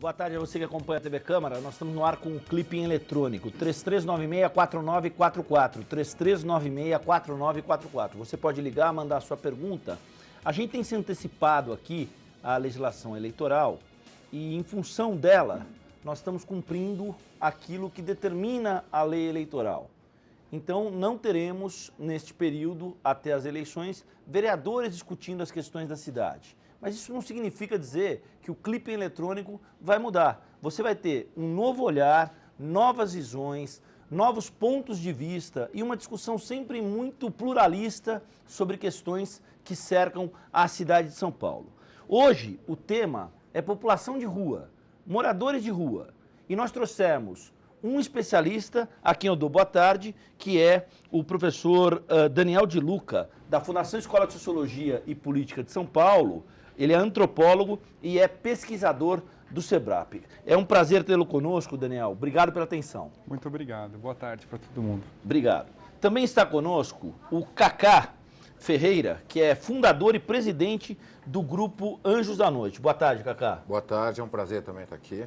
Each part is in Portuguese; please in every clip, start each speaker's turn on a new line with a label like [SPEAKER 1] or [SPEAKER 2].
[SPEAKER 1] Boa tarde a você que acompanha a TV Câmara. Nós estamos no ar com um clipe eletrônico, 3396-4944, 3396-4944. Você pode ligar, mandar a sua pergunta. A gente tem se antecipado aqui à legislação eleitoral e, em função dela, nós estamos cumprindo aquilo que determina a lei eleitoral. Então, não teremos, neste período, até as eleições, vereadores discutindo as questões da cidade. Mas isso não significa dizer que o clipe eletrônico vai mudar. Você vai ter um novo olhar, novas visões, novos pontos de vista e uma discussão sempre muito pluralista sobre questões que cercam a cidade de São Paulo. Hoje, o tema é população de rua, moradores de rua. E nós trouxemos um especialista, a quem eu dou boa tarde, que é o professor Daniel de Luca, da Fundação Escola de Sociologia e Política de São Paulo. Ele é antropólogo e é pesquisador do SEBRAP. É um prazer tê-lo conosco, Daniel. Obrigado pela atenção.
[SPEAKER 2] Muito obrigado. Boa tarde para todo mundo.
[SPEAKER 1] Obrigado. Também está conosco o Cacá Ferreira, que é fundador e presidente do grupo Anjos da Noite. Boa tarde, Cacá.
[SPEAKER 3] Boa tarde, é um prazer também estar aqui.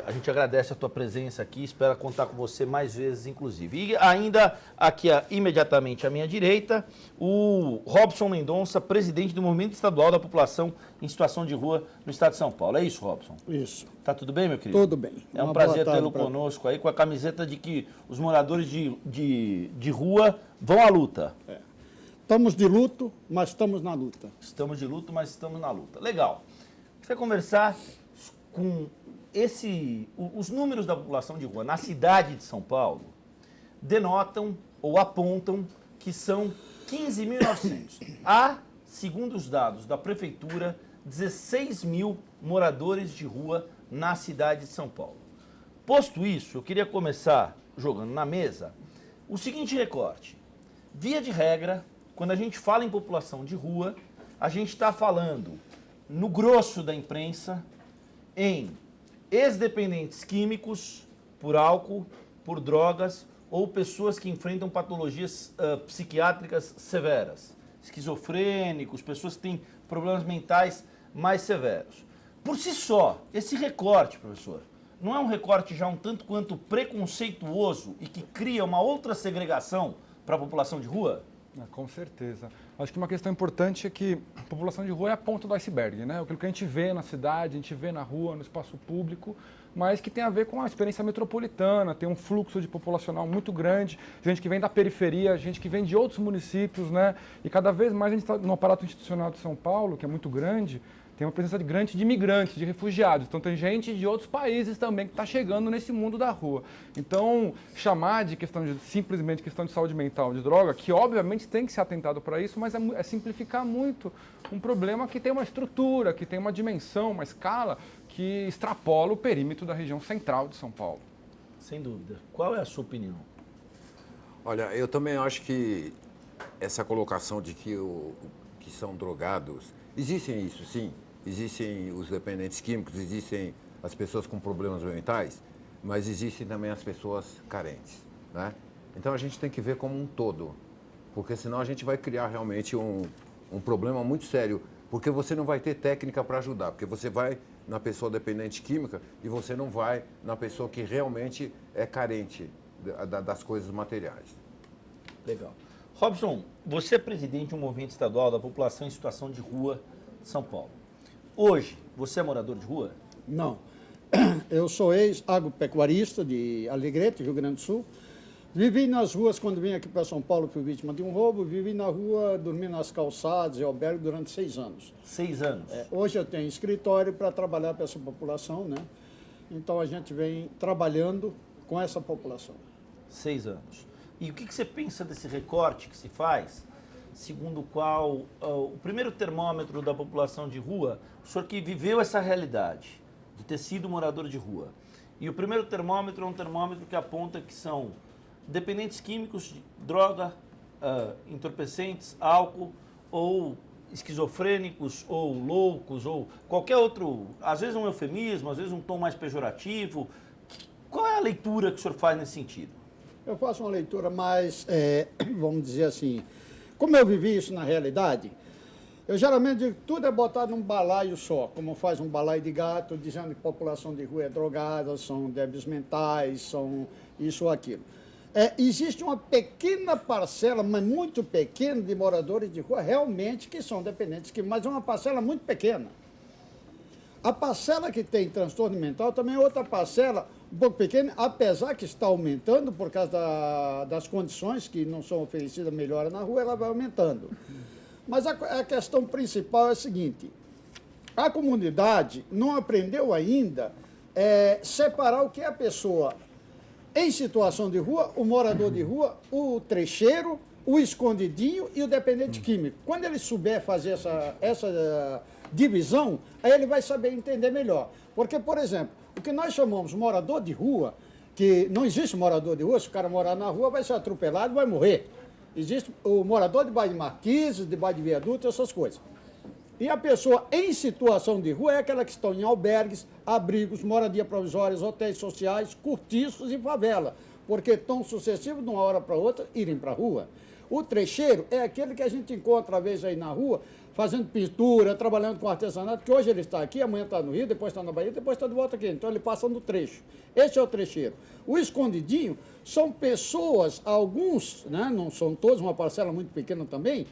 [SPEAKER 1] A gente agradece a tua presença aqui, espera contar com você mais vezes, inclusive. E ainda aqui, imediatamente à minha direita, o Robson Mendonça, presidente do Movimento Estadual da População em Situação de Rua no Estado de São Paulo. É isso, Robson?
[SPEAKER 4] Isso.
[SPEAKER 1] Tá tudo bem, meu querido?
[SPEAKER 4] Tudo bem.
[SPEAKER 1] É um prazer tê-lo conosco aí, com a camiseta de que os moradores de rua vão à luta.
[SPEAKER 4] Estamos de luto, mas estamos na luta.
[SPEAKER 1] Estamos de luto, mas estamos na luta. Legal. A gente vai conversar com os números da população de rua na cidade de São Paulo denotam ou apontam que são 15.900. Há, segundo os dados da prefeitura, 16 mil moradores de rua na cidade de São Paulo. Posto isso, eu queria começar jogando na mesa o seguinte recorte. Via de regra, quando a gente fala em população de rua, a gente está falando, no grosso da imprensa, em ex-dependentes químicos por álcool, por drogas ou pessoas que enfrentam patologias psiquiátricas severas, esquizofrênicos, pessoas que têm problemas mentais mais severos. Por si só, esse recorte, professor, não é um recorte já um tanto quanto preconceituoso e que cria uma outra segregação para a população de rua?
[SPEAKER 2] Com certeza. Acho que uma questão importante é que a população de rua é a ponta do iceberg, né? Aquilo que a gente vê na cidade, a gente vê na rua, no espaço público, mas que tem a ver com a experiência metropolitana, tem um fluxo de populacional muito grande, gente que vem da periferia, gente que vem de outros municípios, né? E cada vez mais a gente está no aparato institucional de São Paulo, que é muito grande, tem uma presença grande de imigrantes, de refugiados. Então tem gente de outros países também que está chegando nesse mundo da rua. Então, chamar de questão de simplesmente questão de saúde mental, de droga, que obviamente tem que ser atentado para isso, mas é simplificar muito um problema que tem uma estrutura, que tem uma dimensão, uma escala que extrapola o perímetro da região central de São Paulo.
[SPEAKER 1] Sem dúvida. Qual é a sua opinião?
[SPEAKER 3] Olha, eu também acho que essa colocação de que são drogados, existem isso, sim. Existem os dependentes químicos, existem as pessoas com problemas mentais, mas existem também as pessoas carentes, né? Então a gente tem que ver como um todo, porque senão a gente vai criar realmente um problema muito sério, porque você não vai ter técnica para ajudar, porque você vai na pessoa dependente química e você não vai na pessoa que realmente é carente das coisas materiais.
[SPEAKER 1] Legal. Robson, você é presidente de um movimento estadual da população em situação de rua de São Paulo. Hoje, você é morador de rua?
[SPEAKER 4] Não. Eu sou ex-agropecuarista de Alegrete, Rio Grande do Sul. Vivi nas ruas quando vim aqui para São Paulo, fui vítima de um roubo. Vivi na rua, dormi nas calçadas e albergue durante 6 anos.
[SPEAKER 1] 6 anos?
[SPEAKER 4] Hoje eu tenho escritório para trabalhar para essa população, né? Então a gente vem trabalhando com essa população.
[SPEAKER 1] 6 anos. E o que você pensa desse recorte que se faz, segundo o qual o primeiro termômetro da população de rua, o senhor que viveu essa realidade de ter sido morador de rua, e o primeiro termômetro é um termômetro que aponta que são dependentes químicos de droga, entorpecentes, álcool, ou esquizofrênicos, ou loucos, ou qualquer outro, às vezes um eufemismo, às vezes um tom mais pejorativo. Qual é a leitura que o senhor faz nesse sentido?
[SPEAKER 4] Eu faço uma leitura mais, vamos dizer assim, como eu vivi isso na realidade, Eu geralmente digo que tudo é botado num balaio só, como faz um balaio de gato, dizendo que a população de rua é drogada, são débeis mentais, são isso ou aquilo. Existe uma pequena parcela, mas muito pequena, de moradores de rua realmente que são dependentes químicos, mas é uma parcela muito pequena. A parcela que tem transtorno mental também é outra parcela um pouco pequena, apesar que está aumentando por causa das condições que não são oferecidas melhora na rua, ela vai aumentando. Mas a questão principal é a seguinte: a comunidade não aprendeu ainda separar o que é a pessoa em situação de rua, o morador de rua, o trecheiro, o escondidinho e o dependente químico. Quando ele souber fazer essa divisão, aí ele vai saber entender melhor. Porque, por exemplo, o que nós chamamos morador de rua, que não existe morador de rua, se o cara morar na rua vai ser atropelado, vai morrer. Existe o morador debaixo de marquises, debaixo de viaduto, essas coisas. E a pessoa em situação de rua é aquela que estão em albergues, abrigos, moradia provisórias, hotéis sociais, cortiços e favela, porque estão sucessivos de uma hora para outra irem para a rua. O trecheiro é aquele que a gente encontra, às vezes, aí na rua, fazendo pintura, trabalhando com artesanato, que hoje ele está aqui, amanhã está no Rio, depois está na Bahia, depois está de volta aqui. Então ele passa no trecho. Esse é o trecheiro. O escondidinho são pessoas, alguns, né, não são todos, uma parcela muito pequena também,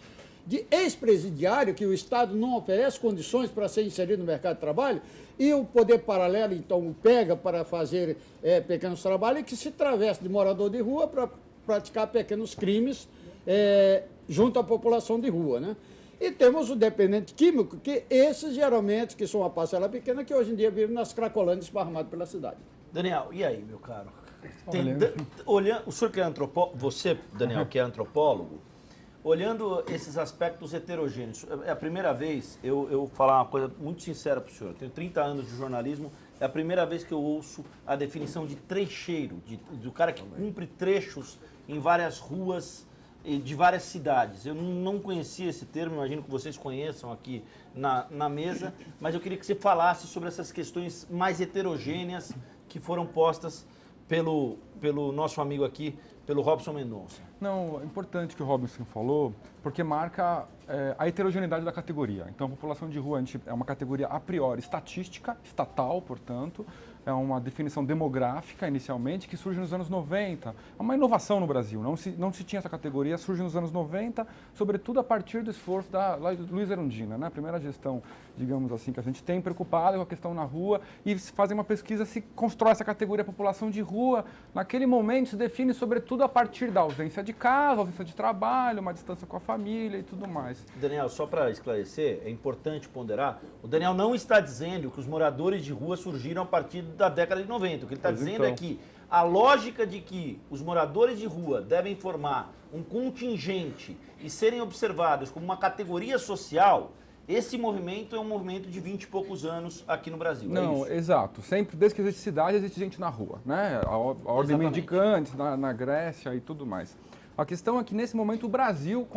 [SPEAKER 4] de ex-presidiário, que o Estado não oferece condições para ser inserido no mercado de trabalho, e o poder paralelo, então, o pega para fazer pequenos trabalhos, e que se traveste de morador de rua para praticar pequenos crimes junto à população de rua, né? E temos o dependente químico, que esses geralmente, que são uma parcela pequena, que hoje em dia vivem nas cracolândias esparramadas pela cidade.
[SPEAKER 1] Daniel, e aí, meu caro? O senhor que é antropólogo, você, Daniel, que é antropólogo, olhando esses aspectos heterogêneos, é a primeira vez, eu vou falar uma coisa muito sincera para o senhor, eu tenho 30 anos de jornalismo, é a primeira vez que eu ouço a definição de trecheiro, do cara que cumpre trechos em várias ruas de várias cidades. Eu não conhecia esse termo, imagino que vocês conheçam aqui na mesa, mas eu queria que você falasse sobre essas questões mais heterogêneas que foram postas pelo nosso amigo aqui, pelo Robson Mendonça.
[SPEAKER 2] Não, é importante que o Robson falou, porque marca a heterogeneidade da categoria. Então, a população de rua é uma categoria a priori estatística, estatal, portanto, é uma definição demográfica, inicialmente, que surge nos anos 90. É uma inovação no Brasil, não se tinha essa categoria, surge nos anos 90, sobretudo a partir do esforço da Luiz Erundina, né? A primeira gestão, digamos assim, que a gente tem preocupada com a questão na rua, e se fazem uma pesquisa, se constrói essa categoria população de rua. Naquele momento se define sobretudo a partir da ausência de casa, ausência de trabalho, uma distância com a família e tudo mais.
[SPEAKER 1] Daniel, só para esclarecer, é importante ponderar, o Daniel não está dizendo que os moradores de rua surgiram a partir da década de 90. O que ele está dizendo é que a lógica de que os moradores de rua devem formar um contingente e serem observados como uma categoria social, esse movimento é um movimento de 20 e poucos anos aqui no Brasil.
[SPEAKER 2] Não, exato. Sempre, desde que existe cidade, existe gente na rua, né? A ordem mendicante na Grécia e tudo mais. A questão é que, nesse momento, o Brasil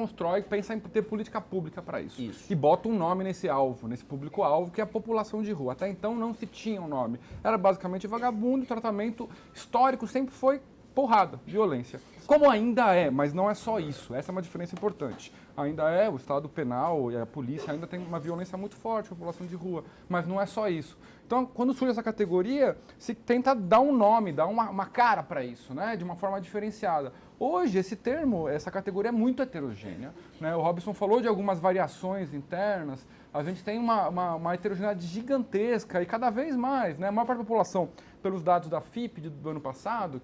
[SPEAKER 2] pensa em ter política pública para isso. E bota um nome nesse alvo, nesse público-alvo, que é a população de rua. Até então não se tinha um nome. Era basicamente vagabundo, o tratamento histórico sempre foi porrada, violência. Como ainda é, mas não é só isso. Essa é uma diferença importante. Ainda é, o Estado penal e a polícia ainda tem uma violência muito forte, a população de rua, mas não é só isso. Então, quando surge essa categoria, se tenta dar um nome, dar uma cara para isso, né, de uma forma diferenciada. Hoje, esse termo, essa categoria é muito heterogênea, né? O Robson falou de algumas variações internas, a gente tem uma heterogeneidade gigantesca e cada vez mais, né? A maior parte da população, pelos dados da FIPE do ano passado,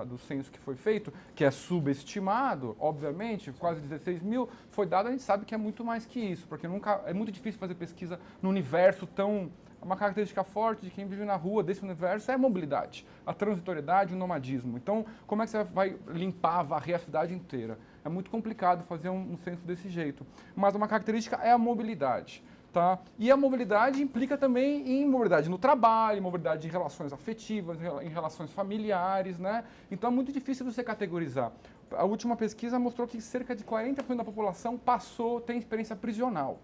[SPEAKER 2] do censo que foi feito, que é subestimado, obviamente, quase 16 mil, foi dado, a gente sabe que é muito mais que isso, porque é muito difícil fazer pesquisa no universo tão... Uma característica forte de quem vive na rua desse universo é a mobilidade, a transitoriedade, o nomadismo. Então, como é que você vai limpar, varrer a cidade inteira? É muito complicado fazer um censo desse jeito. Mas uma característica é a mobilidade. Tá? E a mobilidade implica também em mobilidade no trabalho, mobilidade em relações afetivas, em relações familiares, né? Então é muito difícil você categorizar. A última pesquisa mostrou que cerca de 40% da população tem experiência prisional.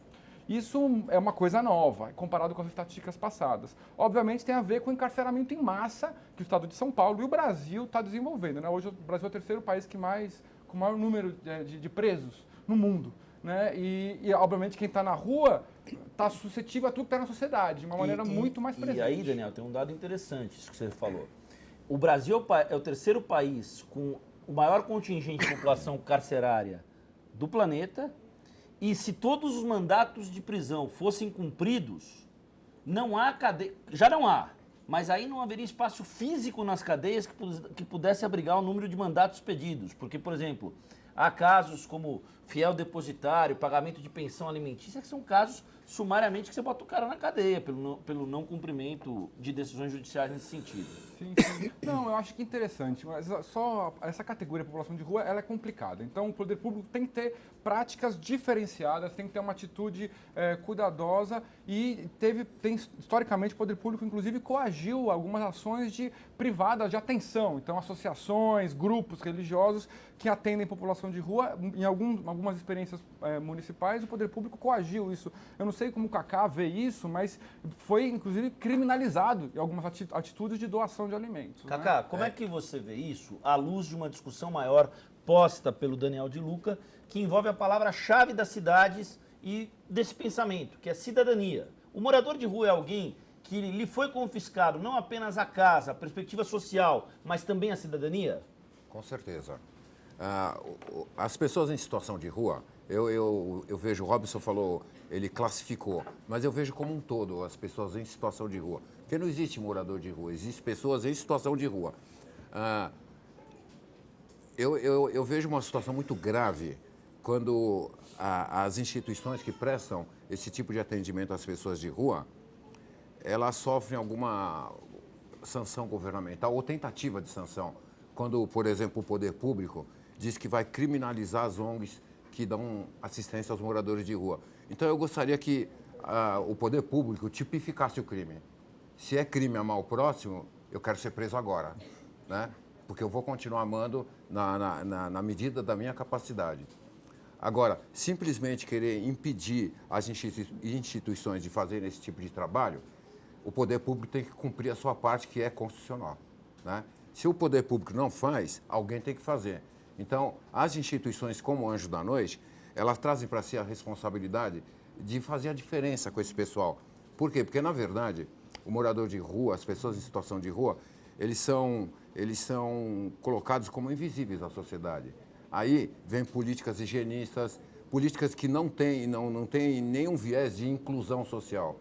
[SPEAKER 2] Isso é uma coisa nova, comparado com as estatísticas passadas. Obviamente tem a ver com o encarceramento em massa que o Estado de São Paulo e o Brasil está desenvolvendo, né? Hoje o Brasil é o terceiro país com o maior número de presos no mundo. né? E obviamente, quem está na rua está suscetível a tudo que está na sociedade, de uma maneira muito mais presente.
[SPEAKER 1] E aí, Daniel, tem um dado interessante, isso que você falou. O Brasil é o terceiro país com o maior contingente de população carcerária do planeta, e se todos os mandatos de prisão fossem cumpridos, não há cadeia, já não há, mas aí não haveria espaço físico nas cadeias que pudesse abrigar o número de mandatos pedidos, porque, por exemplo, há casos como fiel depositário, pagamento de pensão alimentícia, que são casos sumariamente que você bota o cara na cadeia pelo não cumprimento de decisões judiciais nesse sentido.
[SPEAKER 2] Sim, sim. Não, eu acho que interessante, mas só essa categoria de população de rua, ela é complicada. Então, o poder público tem que ter práticas diferenciadas, tem que ter uma atitude cuidadosa e historicamente, o poder público, inclusive, coagiu algumas ações privadas de atenção. Então, associações, grupos religiosos que atendem população de rua, em algumas experiências municipais, o poder público coagiu isso. Eu não sei como o Cacá vê isso, mas foi, inclusive, criminalizado em algumas atitudes de doação de alimentos.
[SPEAKER 1] Cacá,
[SPEAKER 2] né?
[SPEAKER 1] como é que você vê isso à luz de uma discussão maior posta pelo Daniel de Luca, que envolve a palavra-chave das cidades e desse pensamento, que é cidadania? O morador de rua é alguém que lhe foi confiscado não apenas a casa, a perspectiva social, mas também a cidadania?
[SPEAKER 3] Com certeza. As pessoas em situação de rua, eu vejo, o Robson falou, ele classificou, mas eu vejo como um todo as pessoas em situação de rua. Porque não existe morador de rua, existem pessoas em situação de rua. Eu vejo uma situação muito grave quando as instituições que prestam esse tipo de atendimento às pessoas de rua, elas sofrem alguma sanção governamental ou tentativa de sanção. Quando, por exemplo, o poder público diz que vai criminalizar as ONGs que dão assistência aos moradores de rua. Então, eu gostaria que o poder público tipificasse o crime. Se é crime amar o próximo, eu quero ser preso agora, né? Porque eu vou continuar amando na medida da minha capacidade. Agora, simplesmente querer impedir as instituições de fazerem esse tipo de trabalho, o poder público tem que cumprir a sua parte, que é constitucional, né? Se o poder público não faz, alguém tem que fazer. Então, as instituições como o Anjo da Noite, elas trazem para si a responsabilidade de fazer a diferença com esse pessoal. Por quê? Porque, na verdade, o morador de rua, as pessoas em situação de rua, eles são colocados como invisíveis na sociedade. Aí vem políticas higienistas, políticas que não têm nenhum viés de inclusão social.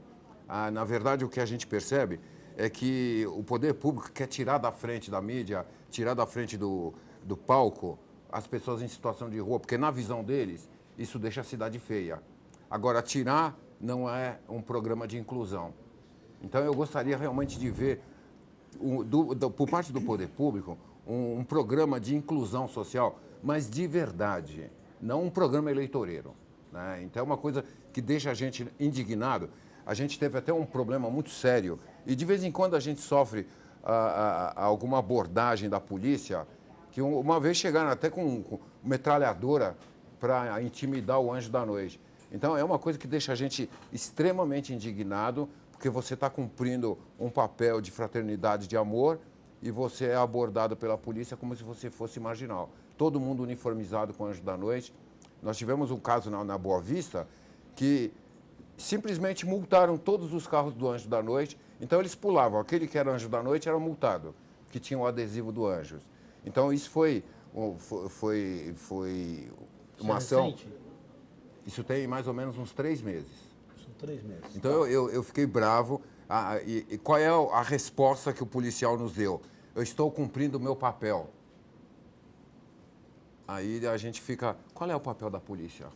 [SPEAKER 3] Na verdade, o que a gente percebe é que o poder público quer tirar da frente da mídia, tirar da frente do palco as pessoas em situação de rua, porque na visão deles isso deixa a cidade feia. Agora, tirar não é um programa de inclusão. Então, eu gostaria realmente de ver, por parte do poder público, um programa de inclusão social, mas de verdade, não um programa eleitoreiro, né? Então, é uma coisa que deixa a gente indignado. A gente teve até um problema muito sério e, de vez em quando, a gente sofre alguma abordagem da polícia, que uma vez chegaram até com metralhadora para intimidar o Anjo da Noite. Então, é uma coisa que deixa a gente extremamente indignado, porque você está cumprindo um papel de fraternidade, de amor, e você é abordado pela polícia como se você fosse marginal. Todo mundo uniformizado com o Anjo da Noite. Nós tivemos um caso na Boa Vista que simplesmente multaram todos os carros do Anjo da Noite. Então, eles pulavam. Aquele que era Anjo da Noite era multado, que tinha o adesivo do Anjos. Então, isso foi uma ação...
[SPEAKER 1] Recente?
[SPEAKER 3] Isso tem mais ou menos uns 3 meses.
[SPEAKER 1] São 3 meses.
[SPEAKER 3] Então, eu fiquei bravo. E qual é a resposta que o policial nos deu? Eu estou cumprindo o meu papel. Aí a gente fica... Qual é o papel da polícia?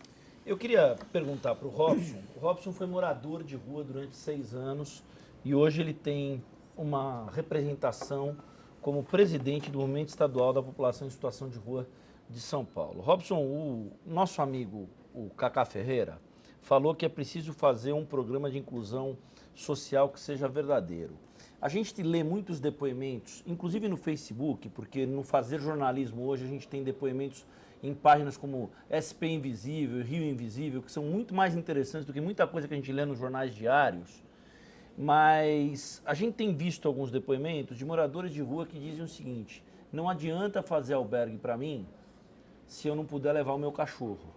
[SPEAKER 1] Eu queria perguntar para o Robson. O Robson foi morador de rua durante 6 anos e hoje ele tem uma representação como presidente do Movimento Estadual da População em Situação de Rua de São Paulo. Robson, o nosso amigo, o Cacá Ferreira, falou que é preciso fazer um programa de inclusão social que seja verdadeiro. A gente lê muitos depoimentos, inclusive no Facebook, porque no Fazer Jornalismo hoje a gente tem depoimentos em páginas como SP Invisível, Rio Invisível, que são muito mais interessantes do que muita coisa que a gente lê nos jornais diários. Mas a gente tem visto alguns depoimentos de moradores de rua que dizem o seguinte: não adianta fazer albergue para mim se eu não puder levar o meu cachorro.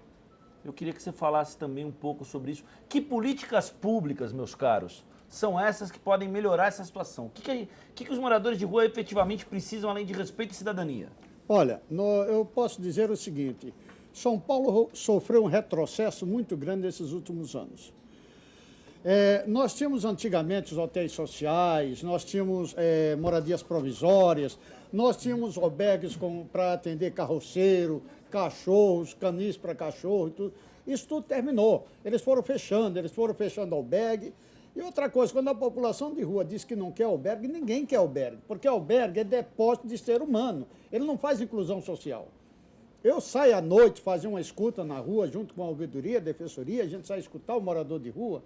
[SPEAKER 1] Eu queria que você falasse também um pouco sobre isso. Que políticas públicas, meus caros, são essas que podem melhorar essa situação? O que os moradores de rua efetivamente precisam, além de respeito e cidadania?
[SPEAKER 4] Olha, eu posso dizer o seguinte, São Paulo sofreu um retrocesso muito grande nesses últimos anos. Nós tínhamos antigamente os hotéis sociais, nós tínhamos moradias provisórias, nós tínhamos albergues para atender carroceiro, cachorros, canis para cachorro, tudo. Isso tudo terminou. Eles foram fechando albergue. E outra coisa, quando a população de rua diz que não quer albergue, ninguém quer albergue, porque albergue é depósito de ser humano, ele não faz inclusão social. Eu saio à noite fazer uma escuta na rua, junto com a ouvidoria, a defensoria, a gente sai escutar o morador de rua,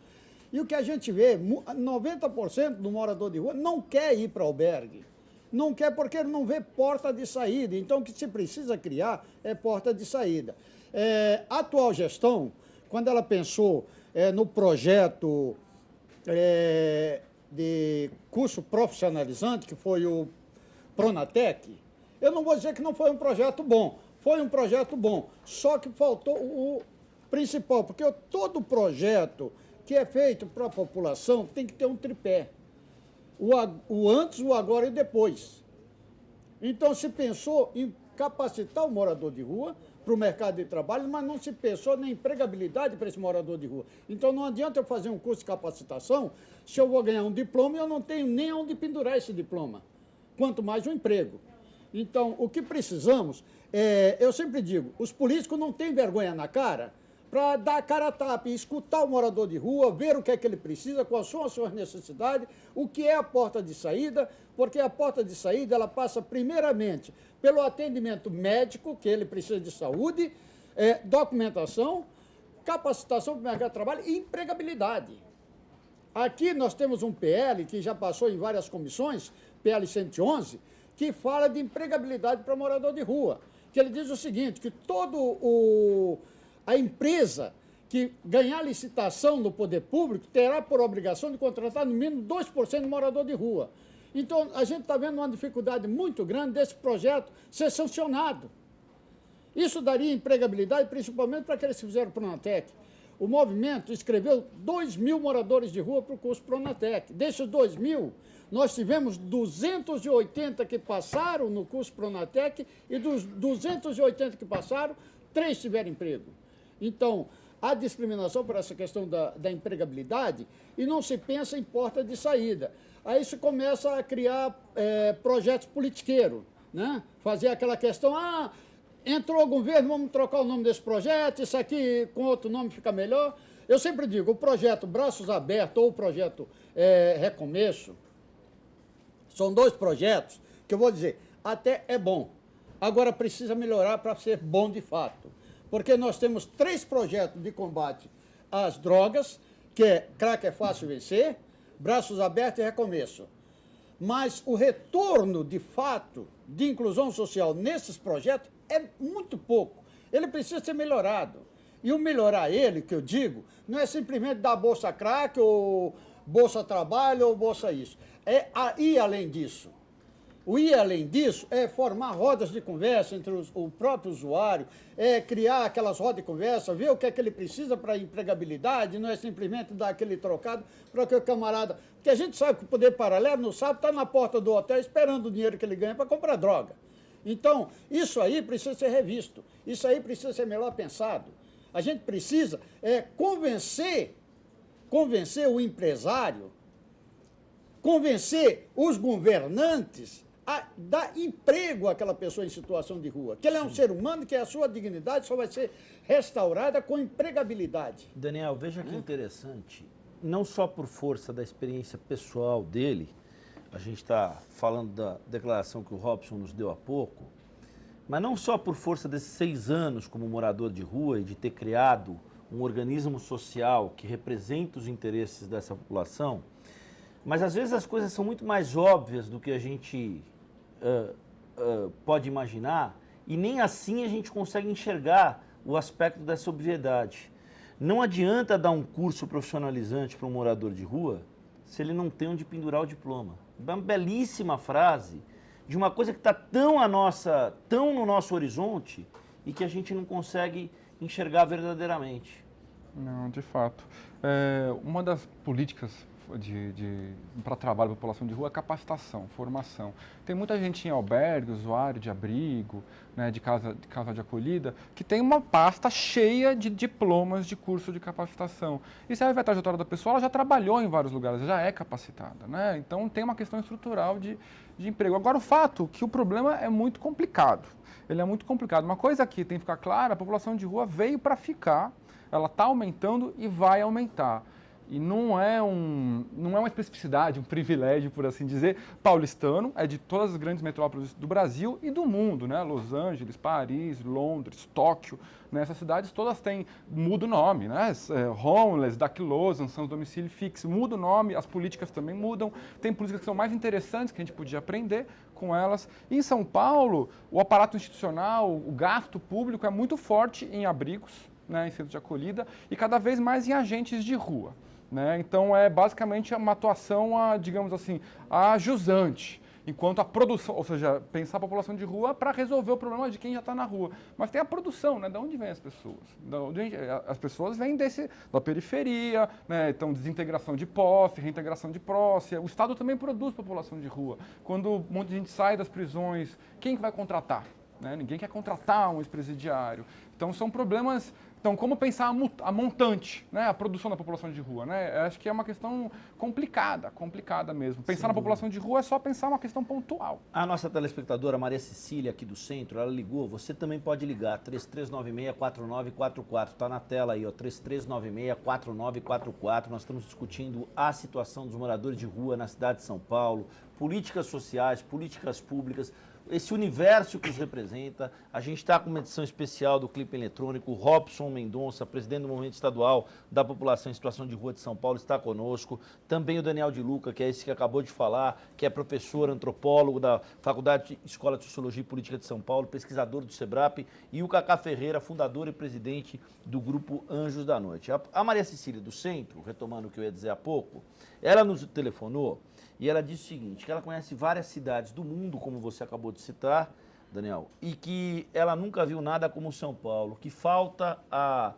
[SPEAKER 4] e o que a gente vê, 90% do morador de rua não quer ir para albergue. Não quer porque ele não vê porta de saída. Então, o que se precisa criar é porta de saída. A atual gestão, quando ela pensou no projeto de curso profissionalizante, que foi o Pronatec, eu não vou dizer que não foi um projeto bom. Foi um projeto bom, só que faltou o principal, porque todo projeto que é feito para a população tem que ter um tripé. O antes, o agora e depois. Então, se pensou em capacitar o morador de rua para o mercado de trabalho, mas não se pensou na empregabilidade para esse morador de rua. Então, não adianta eu fazer um curso de capacitação se eu vou ganhar um diploma e eu não tenho nem onde pendurar esse diploma, quanto mais um emprego. Então, o que precisamos, eu sempre digo, os políticos não têm vergonha na cara para dar a cara a tapa e escutar o morador de rua, ver o que é que ele precisa, quais são as suas necessidades, o que é a porta de saída, porque a porta de saída ela passa primeiramente pelo atendimento médico, que ele precisa de saúde, documentação, capacitação para o mercado de trabalho e empregabilidade. Aqui nós temos um PL que já passou em várias comissões, PL 111, que fala de empregabilidade para morador de rua, que ele diz o seguinte, que a empresa que ganhar licitação no poder público terá por obrigação de contratar no mínimo 2% de morador de rua. Então, a gente está vendo uma dificuldade muito grande desse projeto ser sancionado. Isso daria empregabilidade, principalmente para aqueles que fizeram o Pronatec. O movimento inscreveu 2.000 moradores de rua para o curso Pronatec. Desses 2.000, nós tivemos 280 que passaram no curso Pronatec e dos 280 que passaram, 3 tiveram emprego. Então, há discriminação por essa questão da empregabilidade e não se pensa em porta de saída. Aí se começa a criar projetos politiqueiros, né? Fazer aquela questão, entrou o governo, vamos trocar o nome desse projeto, isso aqui com outro nome fica melhor. Eu sempre digo, o projeto Braços Abertos ou o projeto Recomeço, são 2 projetos que eu vou dizer, até é bom. Agora precisa melhorar para ser bom de fato. Porque nós temos 3 projetos de combate às drogas, que é Crack é Fácil Vencer, Braços Abertos e Recomeço. Mas o retorno, de fato, de inclusão social nesses projetos é muito pouco. Ele precisa ser melhorado. E o melhorar ele, que eu digo, não é simplesmente dar Bolsa Crack, ou Bolsa Trabalho, ou Bolsa isso. É ir além disso. O ir além disso é formar rodas de conversa entre o próprio usuário, criar aquelas rodas de conversa, ver o que é que ele precisa para a empregabilidade, não é simplesmente dar aquele trocado para que o camarada... Porque a gente sabe que o poder paralelo não sabe, está na porta do hotel esperando o dinheiro que ele ganha para comprar droga. Então, isso aí precisa ser revisto, isso aí precisa ser melhor pensado. A gente precisa convencer o empresário, convencer os governantes a dar emprego àquela pessoa em situação de rua. Que ele é um ser humano, que a sua dignidade só vai ser restaurada com empregabilidade.
[SPEAKER 1] Daniel, veja que interessante, não só por força da experiência pessoal dele, a gente está falando da declaração que o Robson nos deu há pouco, mas não só por força desses 6 anos como morador de rua e de ter criado um organismo social que representa os interesses dessa população, mas às vezes as coisas são muito mais óbvias do que a gente pode imaginar e nem assim a gente consegue enxergar o aspecto dessa obviedade. Não adianta dar um curso profissionalizante para um morador de rua se ele não tem onde pendurar o diploma. É uma belíssima frase de uma coisa que está tão no nosso horizonte e que a gente não consegue enxergar verdadeiramente.
[SPEAKER 2] Não, de fato. Uma das políticas para trabalho da população de rua é capacitação, formação. Tem muita gente em albergue, usuário de abrigo, né, de casa de acolhida, que tem uma pasta cheia de diplomas de curso de capacitação. E se a trajetória da pessoa, ela já trabalhou em vários lugares, já é capacitada, né? Então tem uma questão estrutural de emprego. Agora, o fato que o problema é muito complicado. Ele é muito complicado. Uma coisa que tem que ficar clara, a população de rua veio para ficar, ela está aumentando e vai aumentar. E não é uma especificidade, um privilégio, por assim dizer, paulistano, é de todas as grandes metrópoles do Brasil e do mundo, né? Los Angeles, Paris, Londres, Tóquio, né? Essas cidades todas muda o nome, né? Homeless, Daquilosan, são os domicílios fixos, muda o nome, as políticas também mudam, tem políticas que são mais interessantes, que a gente podia aprender com elas. E em São Paulo, o aparato institucional, o gasto público é muito forte em abrigos, né? Em centros de acolhida e cada vez mais em agentes de rua. Né? Então, é basicamente uma atuação, digamos assim, jusante, enquanto a produção, ou seja, pensar a população de rua para resolver o problema de quem já está na rua. Mas tem a produção, né? De onde vêm as pessoas? As pessoas vêm da periferia, né? Então, desintegração de posse, reintegração de posse. O Estado também produz população de rua. Quando um monte de gente sai das prisões, quem que vai contratar? Né? Ninguém quer contratar um ex-presidiário. Então, são problemas... Então, como pensar a montante, né, a produção da população de rua, né? Acho que é uma questão complicada mesmo. Pensar na população de rua é só pensar uma questão pontual.
[SPEAKER 1] A nossa telespectadora Maria Cecília, aqui do centro, ela ligou, você também pode ligar, 3396-4944, está na tela aí, ó, 3396-4944. Nós estamos discutindo a situação dos moradores de rua na cidade de São Paulo, políticas sociais, políticas públicas, esse universo que os representa. A gente está com uma edição especial do Clipe Eletrônico. O Robson Mendonça, presidente do Movimento Estadual da População em Situação de Rua de São Paulo, está conosco. Também o Daniel de Luca, que é esse que acabou de falar, que é professor, antropólogo da Faculdade Escola de Sociologia e Política de São Paulo, pesquisador do SEBRAP, e o Cacá Ferreira, fundador e presidente do Grupo Anjos da Noite. A Maria Cecília do Centro, retomando o que eu ia dizer há pouco, ela nos telefonou e ela disse o seguinte, que ela conhece várias cidades do mundo, como você acabou de citar, Daniel, e que ela nunca viu nada como São Paulo, que falta a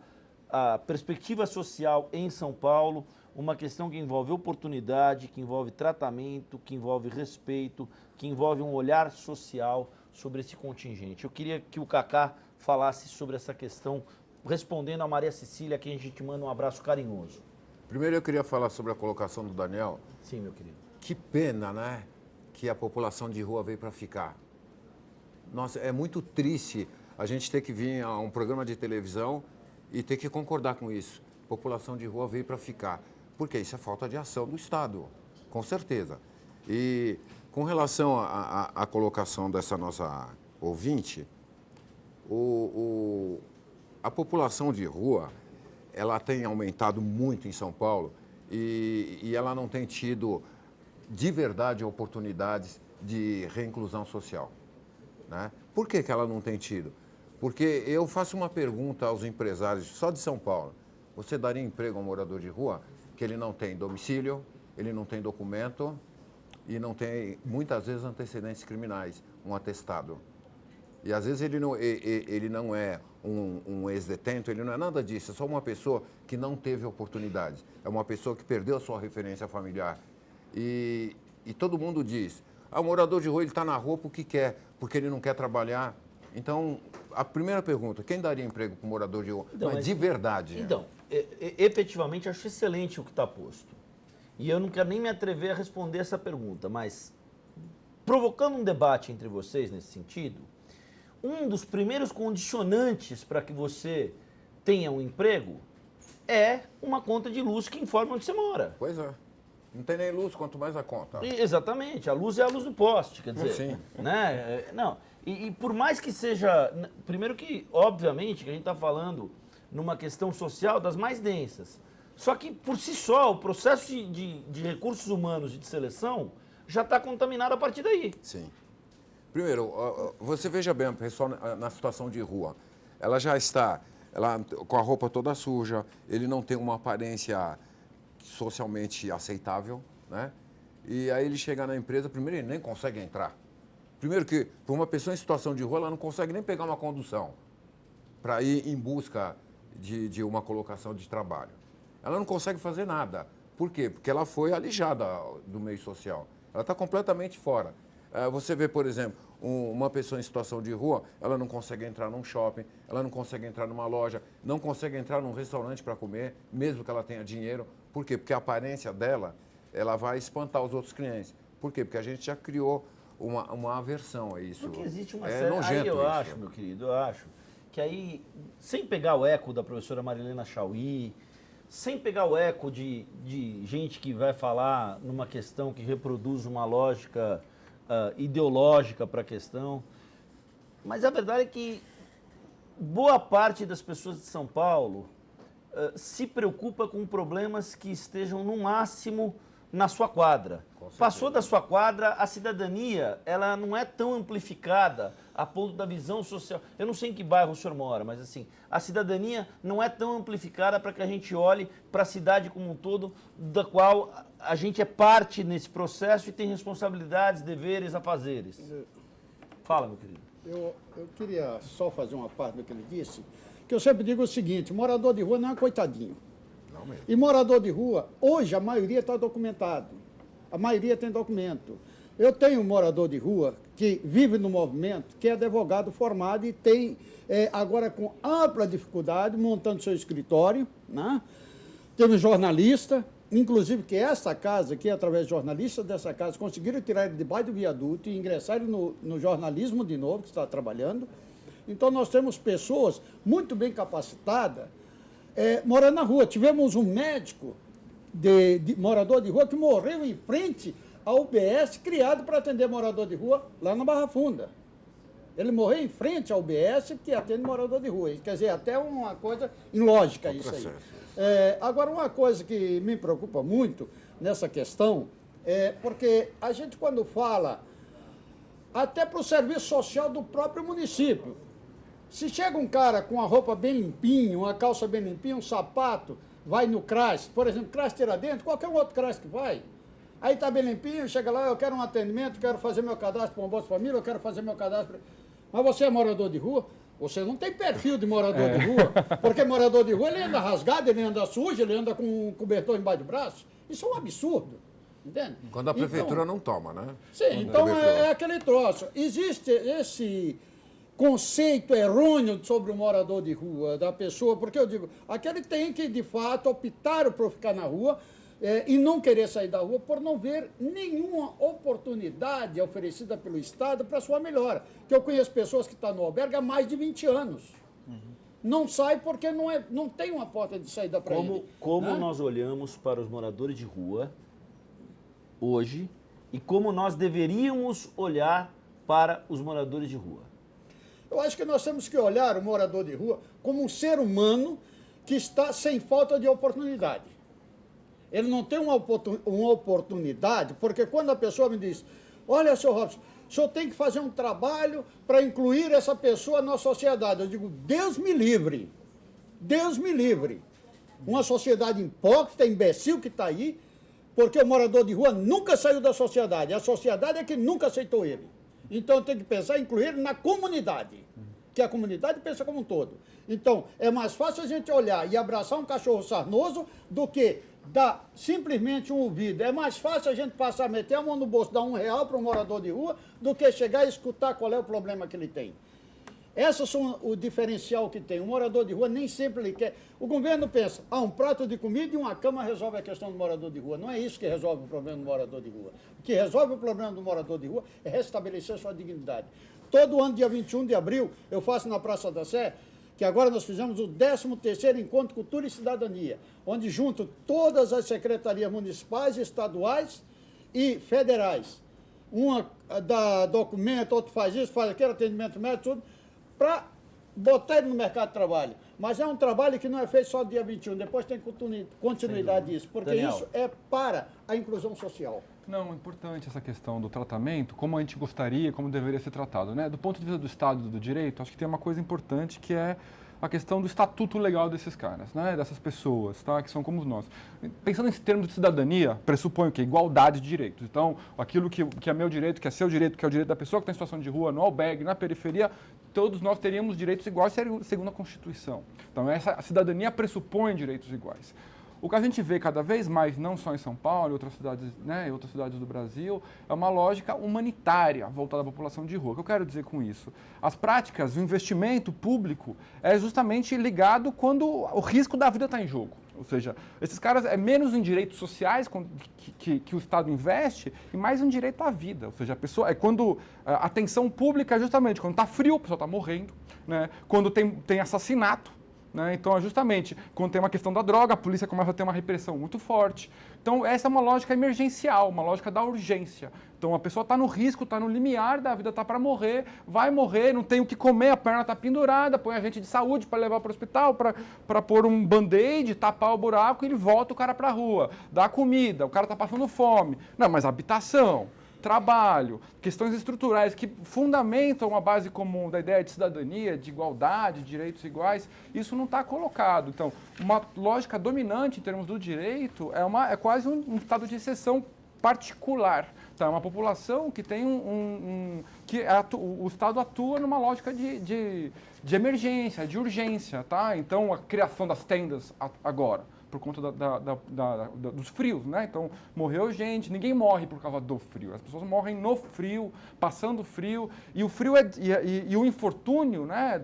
[SPEAKER 1] perspectiva social em São Paulo, uma questão que envolve oportunidade, que envolve tratamento, que envolve respeito, que envolve um olhar social sobre esse contingente. Eu queria que o Cacá falasse sobre essa questão, respondendo a Maria Cecília, a quem a gente manda um abraço carinhoso.
[SPEAKER 3] Primeiro eu queria falar sobre a colocação do Daniel.
[SPEAKER 1] Sim, meu querido.
[SPEAKER 3] Que pena, né, que a população de rua veio para ficar. Nossa, é muito triste a gente ter que vir a um programa de televisão e ter que concordar com isso. A população de rua veio para ficar. Porque isso é falta de ação do Estado, com certeza. E com relação à colocação dessa nossa ouvinte, a população de rua, ela tem aumentado muito em São Paulo e ela não tem tido de verdade oportunidades de reinclusão social. Né? Por que ela não tem tido? Porque eu faço uma pergunta aos empresários só de São Paulo. Você daria emprego a um morador de rua que ele não tem domicílio, ele não tem documento e não tem, muitas vezes, antecedentes criminais, um atestado. E às vezes ele não é um ex-detento, ele não é nada disso, é só uma pessoa que não teve oportunidades. É uma pessoa que perdeu a sua referência familiar. E todo mundo diz, o morador de rua ele está na rua porque quer, porque ele não quer trabalhar. Então, a primeira pergunta, quem daria emprego para o morador de rua?
[SPEAKER 1] Então,
[SPEAKER 3] mas de verdade.
[SPEAKER 1] Então, efetivamente, acho excelente o que está posto. E eu não quero nem me atrever a responder essa pergunta, mas provocando um debate entre vocês nesse sentido, um dos primeiros condicionantes para que você tenha um emprego é uma conta de luz que informa onde você mora.
[SPEAKER 3] Pois é. Não tem nem luz, quanto mais a conta.
[SPEAKER 1] Exatamente, a luz é a luz do poste, quer dizer.
[SPEAKER 3] Sim.
[SPEAKER 1] Né? Não, e por mais que seja, primeiro que, obviamente, que a gente está falando numa questão social das mais densas, só que por si só, o processo de recursos humanos e de seleção já está contaminado a partir daí.
[SPEAKER 3] Sim. Primeiro, você veja bem a pessoa na situação de rua. Ela já está com a roupa toda suja, ele não tem uma aparência socialmente aceitável, né? E aí ele chega na empresa, primeiro ele nem consegue entrar. Primeiro que, para uma pessoa em situação de rua, ela não consegue nem pegar uma condução. para ir em busca de uma colocação de trabalho. Ela não consegue fazer nada. Por quê? Porque ela foi alijada do meio social. Ela está completamente fora. Você vê, por exemplo, uma pessoa em situação de rua, ela não consegue entrar num shopping, ela não consegue entrar numa loja, não consegue entrar num restaurante para comer, mesmo que ela tenha dinheiro. Por quê? Porque a aparência dela, ela vai espantar os outros clientes. Por quê? Porque a gente já criou uma aversão a isso.
[SPEAKER 1] Porque existe uma
[SPEAKER 3] série...
[SPEAKER 1] série... Aí eu
[SPEAKER 3] isso.
[SPEAKER 1] acho, meu querido, eu acho que aí, sem pegar o eco da professora Marilena Chauí, sem pegar o eco de gente que vai falar numa questão que reproduz uma lógica ideológica para a questão, mas a verdade é que boa parte das pessoas de São Paulo se preocupa com problemas que estejam no máximo na sua quadra. Passou da sua quadra, a cidadania ela não é tão amplificada a ponto da visão social. Eu não sei em que bairro o senhor mora, mas assim, a cidadania não é tão amplificada para que a gente olhe para a cidade como um todo, da qual a gente é parte nesse processo e tem responsabilidades, deveres, afazeres. Fala, meu querido.
[SPEAKER 4] Eu queria só fazer uma parte do que ele disse, que eu sempre digo o seguinte, morador de rua não é coitadinho.
[SPEAKER 3] Não mesmo.
[SPEAKER 4] E morador de rua, hoje a maioria está documentado. A maioria tem documento. Eu tenho um morador de rua que vive no movimento, que é advogado formado e tem, agora com ampla dificuldade, montando seu escritório, né? Teve um jornalista, inclusive que essa casa aqui, através de jornalistas dessa casa, conseguiram tirar ele debaixo do viaduto e ingressar ele no jornalismo de novo, que está trabalhando. Então nós temos pessoas muito bem capacitadas morando na rua. Tivemos um médico de morador de rua que morreu em frente ao UBS, criado para atender morador de rua lá na Barra Funda. Ele morreu em frente ao UBS que atende morador de rua. Quer dizer, até uma coisa ilógica isso aí. Agora, uma coisa que me preocupa muito nessa questão porque a gente, quando fala até para o serviço social do próprio município, se chega um cara com a roupa bem limpinha, uma calça bem limpinha, um sapato, vai no CRAS, por exemplo, CRAS Tiradentes, qualquer outro CRAS que vai, aí está bem limpinho, chega lá, eu quero um atendimento, quero fazer meu cadastro para uma Bolsa Família, eu quero fazer meu cadastro... Mas você é morador de rua? Você não tem perfil de morador de rua, porque morador de rua ele anda rasgado, ele anda sujo, ele anda com um cobertor embaixo do braço. Isso é um absurdo, entende?
[SPEAKER 3] Quando a prefeitura não toma, né?
[SPEAKER 4] Sim, então é aquele troço. Existe esse conceito errôneo sobre o morador de rua, da pessoa, porque eu digo, aquele tem que, de fato, optar por ficar na rua e não querer sair da rua por não ver nenhuma oportunidade oferecida pelo Estado para sua melhora. Que eu conheço pessoas que estão no albergue há mais de 20 anos. Não sai porque não tem uma porta de saída para ele.
[SPEAKER 1] Como nós olhamos para os moradores de rua hoje e como nós deveríamos olhar para os moradores de rua?
[SPEAKER 4] Eu acho que nós temos que olhar o morador de rua como um ser humano que está sem falta de oportunidade. Ele não tem uma oportunidade, porque quando a pessoa me diz, olha, senhor Robson, o senhor tem que fazer um trabalho para incluir essa pessoa na sociedade. Eu digo, Deus me livre, Deus me livre. Uma sociedade hipócrita, imbecil que está aí, porque o morador de rua nunca saiu da sociedade. A sociedade é que nunca aceitou ele. Então tem que pensar em incluir ele na comunidade, que a comunidade pensa como um todo. Então é mais fácil a gente olhar e abraçar um cachorro sarnoso do que dar simplesmente um ouvido. É mais fácil a gente passar, meter a mão no bolso, dar R$1 para um morador de rua, do que chegar e escutar qual é o problema que ele tem. Essas são o diferencial que tem. O morador de rua nem sempre ele quer. O governo pensa, um prato de comida e uma cama resolve a questão do morador de rua. Não é isso que resolve o problema do morador de rua. O que resolve o problema do morador de rua é restabelecer sua dignidade. Todo ano, dia 21 de abril, eu faço na Praça da Sé, que agora nós fizemos o 13º Encontro Cultura e Cidadania, onde junto todas as secretarias municipais, estaduais e federais. Uma dá documento, outra faz isso, faz aquele atendimento médico, tudo, para botar ele no mercado de trabalho. Mas é um trabalho que não é feito só dia 21, depois tem continuidade disso, porque Daniel, isso é para a inclusão social.
[SPEAKER 2] Não, é importante essa questão do tratamento, como a gente gostaria, como deveria ser tratado, né? Do ponto de vista do Estado e do direito, acho que tem uma coisa importante que é a questão do estatuto legal desses caras, né? Dessas pessoas, tá? Que são como nós. Pensando em termos de cidadania, pressupõe o quê? Igualdade de direitos. Então, aquilo que é meu direito, que é seu direito, que é o direito da pessoa que está em situação de rua, no albergue, na periferia, todos nós teríamos direitos iguais segundo a Constituição. Então, a cidadania pressupõe direitos iguais. O que a gente vê cada vez mais, não só em São Paulo, em outras cidades, né, em outras cidades do Brasil, é uma lógica humanitária voltada à população de rua. O que eu quero dizer com isso? As práticas, o investimento público é justamente ligado quando o risco da vida está em jogo. Ou seja, esses caras é menos em direitos sociais que o Estado investe e mais em direito à vida. Ou seja, a pessoa é quando a atenção pública é justamente quando está frio, a pessoa está morrendo, né, quando tem assassinato. Né? Então, justamente, quando tem uma questão da droga, a polícia começa a ter uma repressão muito forte. Então, essa é uma lógica emergencial, uma lógica da urgência. Então, a pessoa está no risco, está no limiar da vida, está para morrer, vai morrer, não tem o que comer, a perna está pendurada, põe a gente de saúde para levar para o hospital, para pôr um band-aid, tapar o buraco e ele volta o cara para a rua, dá comida, o cara está passando fome. Não, mas habitação, trabalho, questões estruturais que fundamentam uma base comum da ideia de cidadania, de igualdade, de direitos iguais, isso não está colocado. Então, uma lógica dominante em termos do direito é quase um estado de exceção particular. Tá? Uma população que tem o Estado atua numa lógica de emergência, de urgência. Tá? Então, a criação das tendas agora, por conta dos frios, né? Então, morreu gente, ninguém morre por causa do frio, as pessoas morrem no frio, passando frio, e o frio e o infortúnio, né,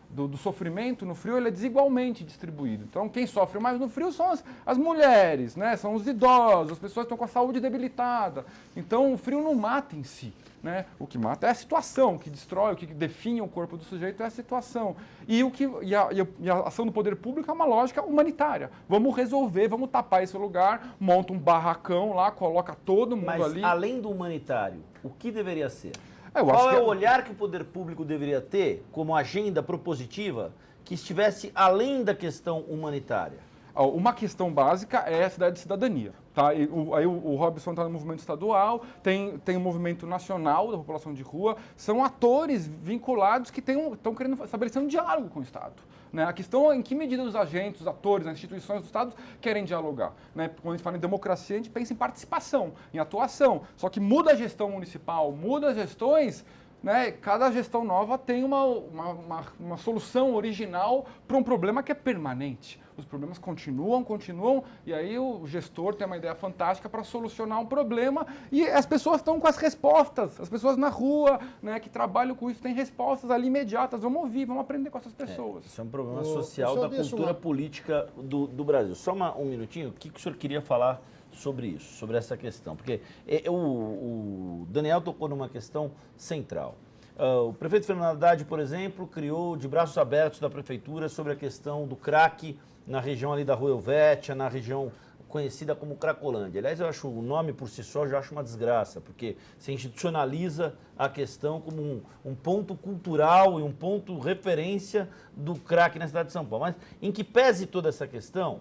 [SPEAKER 2] do sofrimento no frio, ele é desigualmente distribuído. Então, quem sofre mais no frio são as mulheres, né? São os idosos, as pessoas que estão com a saúde debilitada. Então, o frio não mata em si. Né? O que mata é a situação, o que destrói, o que define o corpo do sujeito é a situação. E a ação do poder público é uma lógica humanitária. Vamos resolver, vamos tapar esse lugar, monta um barracão lá, coloca todo mundo ali.
[SPEAKER 1] Mas, além do humanitário, o que deveria ser?
[SPEAKER 2] Eu
[SPEAKER 1] Qual
[SPEAKER 2] acho
[SPEAKER 1] é
[SPEAKER 2] que
[SPEAKER 1] o olhar que o poder público deveria ter como agenda propositiva que estivesse além da questão humanitária?
[SPEAKER 2] Uma questão básica é a cidade de cidadania. Tá? Aí o Robson está no movimento estadual, tem um movimento nacional da população de rua, são atores vinculados que estão querendo estabelecer um diálogo com o Estado. Né? A questão é em que medida os agentes, os atores, as instituições do Estado querem dialogar. Né? Quando a gente fala em democracia, a gente pensa em participação, em atuação. Só que muda a gestão municipal, muda as gestões, né? Cada gestão nova tem uma solução original para um problema que é permanente. Os problemas continuam, e aí o gestor tem uma ideia fantástica para solucionar um problema e as pessoas estão com as respostas. As pessoas na rua, né, que trabalham com isso, têm respostas ali imediatas. Vamos ouvir, vamos aprender com essas pessoas.
[SPEAKER 1] Isso é um problema social da cultura política do Brasil. Só um minutinho, o que o senhor queria falar sobre isso, sobre essa questão? Porque o Daniel tocou numa questão central. O prefeito Fernando Haddad, por exemplo, criou de braços abertos da prefeitura sobre a questão do crack na região ali da Rua Helvétia, na região conhecida como Cracolândia. Aliás, eu acho o nome por si só, já acho uma desgraça, porque se institucionaliza a questão como um ponto cultural e um ponto referência do crack na cidade de São Paulo. Mas, em que pese toda essa questão,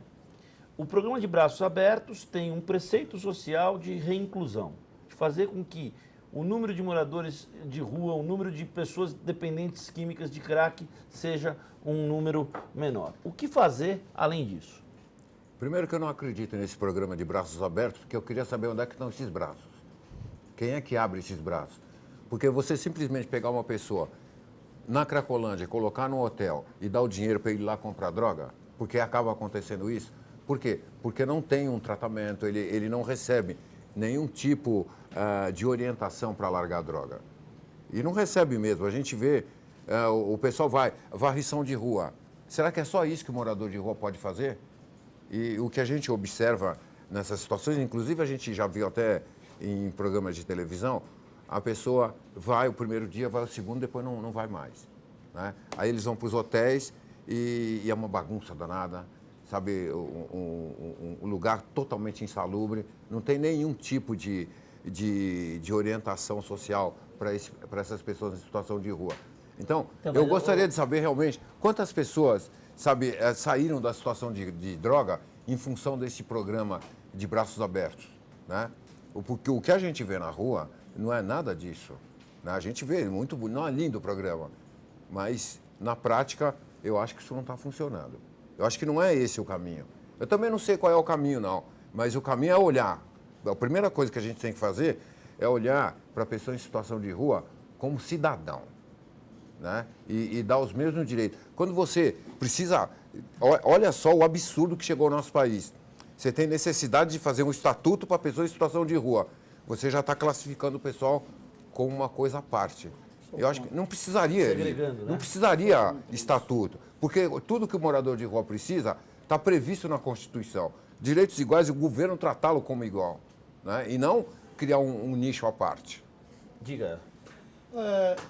[SPEAKER 1] o programa de braços abertos tem um preceito social de reinclusão, de fazer com que o número de moradores de rua, o número de pessoas dependentes químicas de crack seja um número menor. O que fazer além disso?
[SPEAKER 3] Primeiro que eu não acredito nesse programa de braços abertos, porque eu queria saber onde é que estão esses braços. Quem é que abre esses braços? Porque você simplesmente pegar uma pessoa na Cracolândia, colocar num hotel e dar o dinheiro para ele ir lá comprar droga, porque acaba acontecendo isso. Por quê? Porque não tem um tratamento, ele não recebe nenhum tipo de orientação para largar a droga. E não recebe mesmo. A gente vê, o pessoal varrição de rua. Será que é só isso que o morador de rua pode fazer? E o que a gente observa nessas situações, inclusive a gente já viu até em programas de televisão, a pessoa vai o primeiro dia, vai o segundo, depois não vai mais. Né? Aí eles vão para os hotéis e é uma bagunça danada, sabe, um lugar totalmente insalubre, não tem nenhum tipo de orientação social para essas pessoas em situação de rua. Então, eu gostaria de saber realmente quantas pessoas, sabe, saíram da situação de droga em função desse programa de braços abertos, né? Porque o que a gente vê na rua não é nada disso. Né? A gente vê, não é lindo o programa, mas na prática eu acho que isso não está funcionando. Eu acho que não é esse o caminho. Eu também não sei qual é o caminho, não, mas o caminho é olhar. A primeira coisa que a gente tem que fazer é olhar para a pessoa em situação de rua como cidadão, né? E dar os mesmos direitos. Quando você precisa... Olha só o absurdo que chegou ao nosso país. Você tem necessidade de fazer um estatuto para a pessoa em situação de rua. Você já está classificando o pessoal como uma coisa à parte. Eu acho que não precisaria, não precisaria estatuto, porque tudo que o morador de rua precisa está previsto na Constituição. Direitos iguais e o governo tratá-lo como igual, né? E não criar um nicho à parte.
[SPEAKER 1] Diga.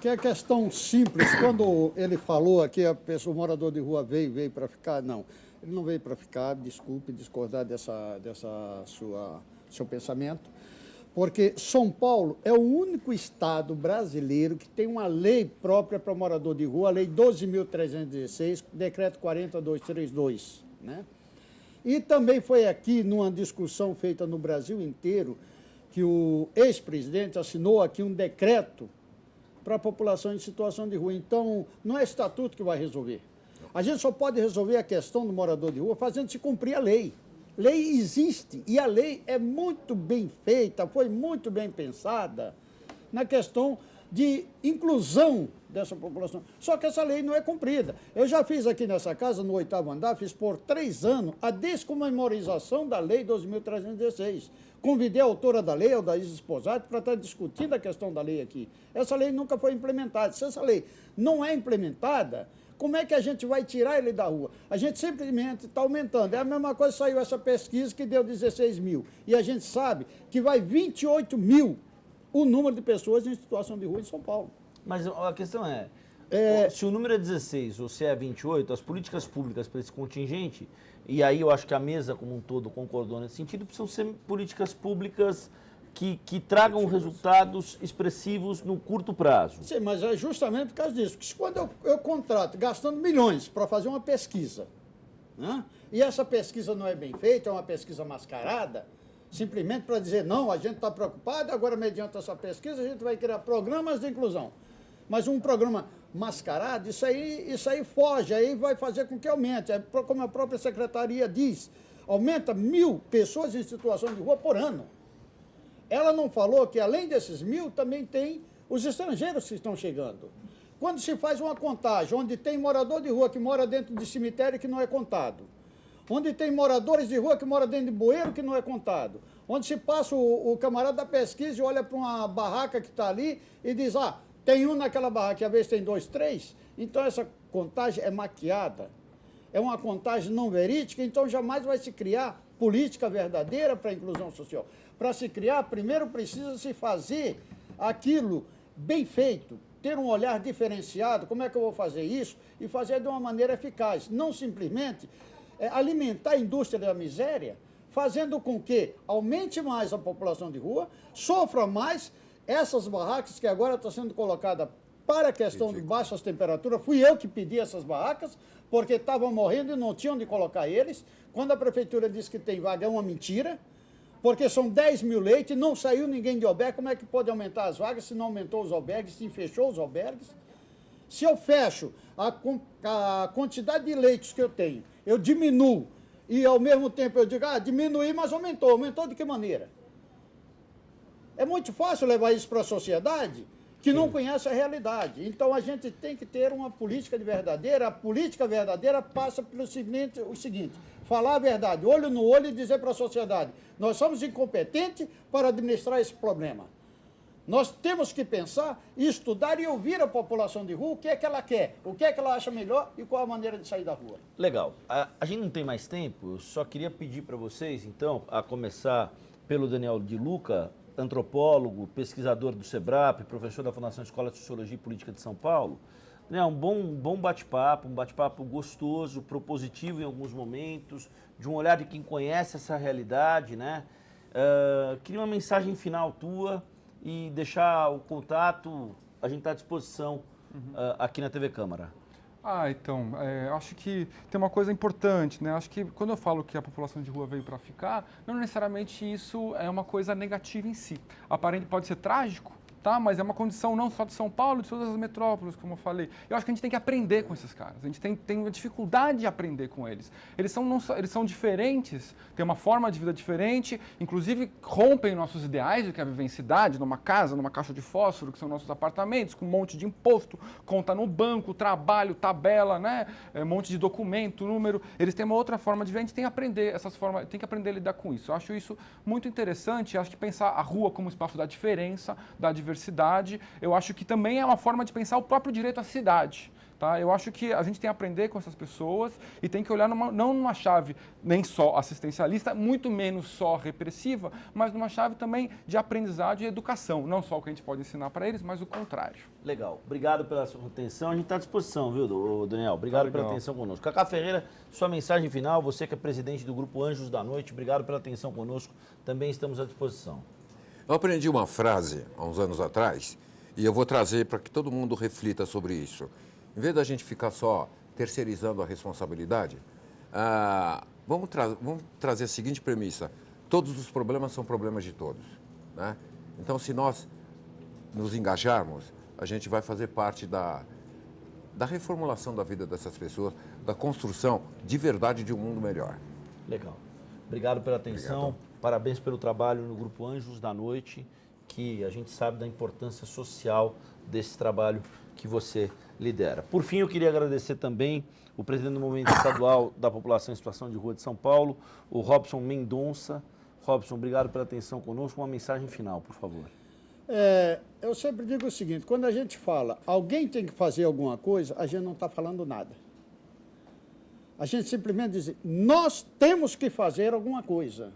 [SPEAKER 4] Que é questão simples. Quando ele falou aqui, o morador de rua veio para ficar, não. Ele não veio para ficar, desculpe discordar dessa seu pensamento, porque São Paulo é o único estado brasileiro que tem uma lei própria para morador de rua, a Lei 12.316, Decreto 40232, né? E também foi aqui, numa discussão feita no Brasil inteiro, que o ex-presidente assinou aqui um decreto para a população em situação de rua. Então, não é estatuto que vai resolver. A gente só pode resolver a questão do morador de rua fazendo-se cumprir a lei. Lei existe e a lei é muito bem feita, foi muito bem pensada na questão de inclusão dessa população. Só que essa lei não é cumprida. Eu já fiz aqui nessa casa, no 8º andar, fiz por 3 anos a descomemorização da Lei 12.316. Convidei a autora da lei, Aldaís Esposati, para estar discutindo a questão da lei aqui. Essa lei nunca foi implementada. Se essa lei não é implementada, como é que a gente vai tirar ele da rua? A gente simplesmente está aumentando. É a mesma coisa, saiu essa pesquisa que deu 16 mil. E a gente sabe que vai 28 mil o número de pessoas em situação de rua em São Paulo.
[SPEAKER 1] Mas a questão se o número é 16 ou se é 28, as políticas públicas para esse contingente, e aí eu acho que a mesa como um todo concordou nesse sentido, precisam ser políticas públicas que tragam resultados expressivos no curto prazo.
[SPEAKER 4] Sim, mas é justamente por causa disso. Porque quando eu contrato, gastando milhões para fazer uma pesquisa, né, e essa pesquisa não é bem feita, é uma pesquisa mascarada, simplesmente para dizer, não, a gente está preocupado, agora, mediante essa pesquisa, a gente vai criar programas de inclusão. Mas um programa mascarado, isso aí foge, aí vai fazer com que aumente. Como a própria secretaria diz, aumenta 1.000 pessoas em situação de rua por ano. Ela não falou que, além desses 1.000, também tem os estrangeiros que estão chegando. Quando se faz uma contagem, onde tem morador de rua que mora dentro de cemitério que não é contado, onde tem moradores de rua que moram dentro de bueiro que não é contado, onde se passa o camarada da pesquisa e olha para uma barraca que está ali e diz, tem um naquela barraca e às vezes tem 2, 3, então essa contagem é maquiada, é uma contagem não verídica, então jamais vai se criar política verdadeira para a inclusão social. Para se criar, primeiro precisa se fazer aquilo bem feito, ter um olhar diferenciado, como é que eu vou fazer isso? E fazer de uma maneira eficaz, não simplesmente alimentar a indústria da miséria, fazendo com que aumente mais a população de rua, sofra mais essas barracas que agora estão sendo colocadas para a questão de baixas temperaturas. Fui eu que pedi essas barracas, porque estavam morrendo e não tinham onde colocar eles. Quando a prefeitura disse que tem vaga, é uma mentira, porque são 10 mil leitos, não saiu ninguém de albergue. Como é que pode aumentar as vagas se não aumentou os albergues, se fechou os albergues? Se eu fecho a quantidade de leitos que eu tenho, eu diminuo, e ao mesmo tempo eu digo, diminuí, mas aumentou. Aumentou de que maneira? É muito fácil levar isso para a sociedade que não conhece a realidade. Então a gente tem que ter uma política verdadeira. A política verdadeira passa pelo o seguinte, falar a verdade, olho no olho e dizer para a sociedade, nós somos incompetentes para administrar esse problema. Nós temos que pensar, estudar e ouvir a população de rua, o que é que ela quer, o que é que ela acha melhor e qual a maneira de sair da rua.
[SPEAKER 1] Legal. A gente não tem mais tempo, eu só queria pedir para vocês, então, a começar pelo Daniel de Luca, antropólogo, pesquisador do SEBRAP, professor da Fundação Escola de Sociologia e Política de São Paulo. Né, um bom bate-papo, um bate-papo gostoso, propositivo em alguns momentos, de um olhar de quem conhece essa realidade, né? Queria uma mensagem final tua e deixar o contato, a gente está à disposição aqui na TV Câmara.
[SPEAKER 2] Então, acho que tem uma coisa importante, né? Acho que quando eu falo que a população de rua veio para ficar, não necessariamente isso é uma coisa negativa em si. Aparente pode ser trágico, tá? Mas é uma condição não só de São Paulo, de todas as metrópoles, como eu falei. Eu acho que a gente tem que aprender com esses caras. A gente tem uma dificuldade de aprender com eles. Eles são diferentes, têm uma forma de vida diferente, inclusive rompem nossos ideais de que é viver em cidade, numa casa, numa caixa de fósforo, que são nossos apartamentos, com um monte de imposto, conta no banco, trabalho, tabela, né? Um monte de documento, número. Eles têm uma outra forma de ver, a gente tem que aprender essas formas, tem que aprender a lidar com isso. Eu acho isso muito interessante, acho que pensar a rua como espaço da diferença, da diversidade, eu acho que também é uma forma de pensar o próprio direito à cidade. Tá? Eu acho que a gente tem que aprender com essas pessoas e tem que olhar não numa chave nem só assistencialista, muito menos só repressiva, mas numa chave também de aprendizado e educação. Não só o que a gente pode ensinar para eles, mas o contrário.
[SPEAKER 1] Legal. Obrigado pela sua atenção. A gente está à disposição, viu, Daniel? Obrigado pela atenção conosco. Cacá Ferreira, sua mensagem final. Você que é presidente do Grupo Anjos da Noite, obrigado pela atenção conosco. Também estamos à disposição.
[SPEAKER 3] Eu aprendi uma frase há uns anos atrás e eu vou trazer para que todo mundo reflita sobre isso. Em vez da gente ficar só terceirizando a responsabilidade, vamos trazer a seguinte premissa: todos os problemas são problemas de todos, né? Então, se nós nos engajarmos, a gente vai fazer parte da reformulação da vida dessas pessoas, da construção de verdade de um mundo melhor.
[SPEAKER 1] Legal. Obrigado pela atenção.
[SPEAKER 3] Obrigado.
[SPEAKER 1] Parabéns pelo trabalho no Grupo Anjos da Noite, que a gente sabe da importância social desse trabalho que você lidera. Por fim, eu queria agradecer também o presidente do Movimento Estadual da População em Situação de Rua de São Paulo, o Robson Mendonça. Robson, obrigado pela atenção conosco. Uma mensagem final, por favor.
[SPEAKER 4] Eu sempre digo o seguinte: quando a gente fala alguém tem que fazer alguma coisa, a gente não está falando nada. A gente simplesmente diz, nós temos que fazer alguma coisa.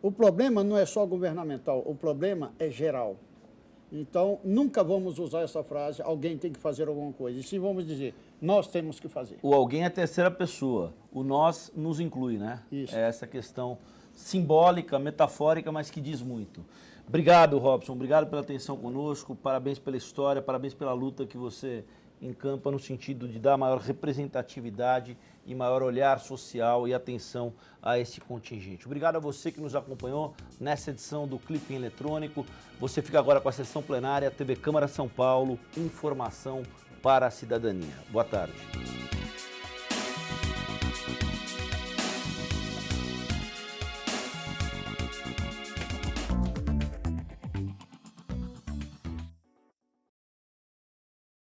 [SPEAKER 4] O problema não é só governamental, o problema é geral. Então, nunca vamos usar essa frase, alguém tem que fazer alguma coisa. E sim vamos dizer, nós temos que fazer.
[SPEAKER 1] O alguém é a terceira pessoa. O nós nos inclui, né?
[SPEAKER 4] Isso.
[SPEAKER 1] É essa questão simbólica, metafórica, mas que diz muito. Obrigado, Robson. Obrigado pela atenção conosco. Parabéns pela história, parabéns pela luta que você encampa no sentido de dar maior representatividade e maior olhar social e atenção a esse contingente. Obrigado a você que nos acompanhou nessa edição do Clipe Eletrônico. Você fica agora com a sessão plenária, TV Câmara São Paulo, informação para a cidadania. Boa tarde.